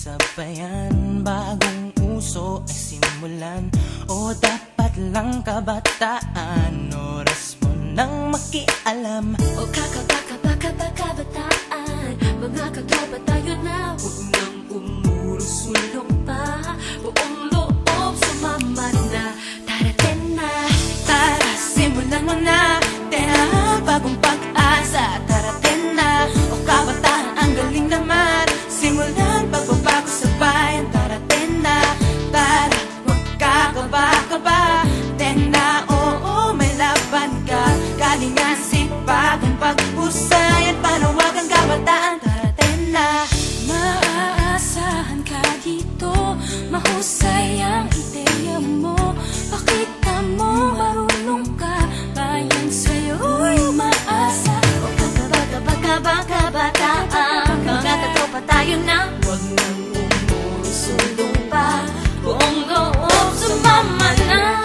sabayan, bagong uso ay simulan, o dapat lang kabataan, oras mo nang makialam. O kabataan, mga katropa tayo na, huwag nang umuro-sulong pa, buong loob sumama na. Tara, tena, Tara, simulan mo na, tena, bagong pag-asa. Tara, tena, o kabataan, ang galing naman, simulan pagbabago sa bayan. Tara, tena, tara, huwag kakaba-kaba, tena, oo, may laban ka, galingan, sipagan, pag-usayan, panawagan kabataan. Tara, tena, maaasahan ka dito, mahusay ang ideya mo, pakita mo marunong ka, bayan sa'yo'y umaasa. O kabataan, mga katropa tayo na, huwag nang umuro-sulong pa, buong loob sumama na.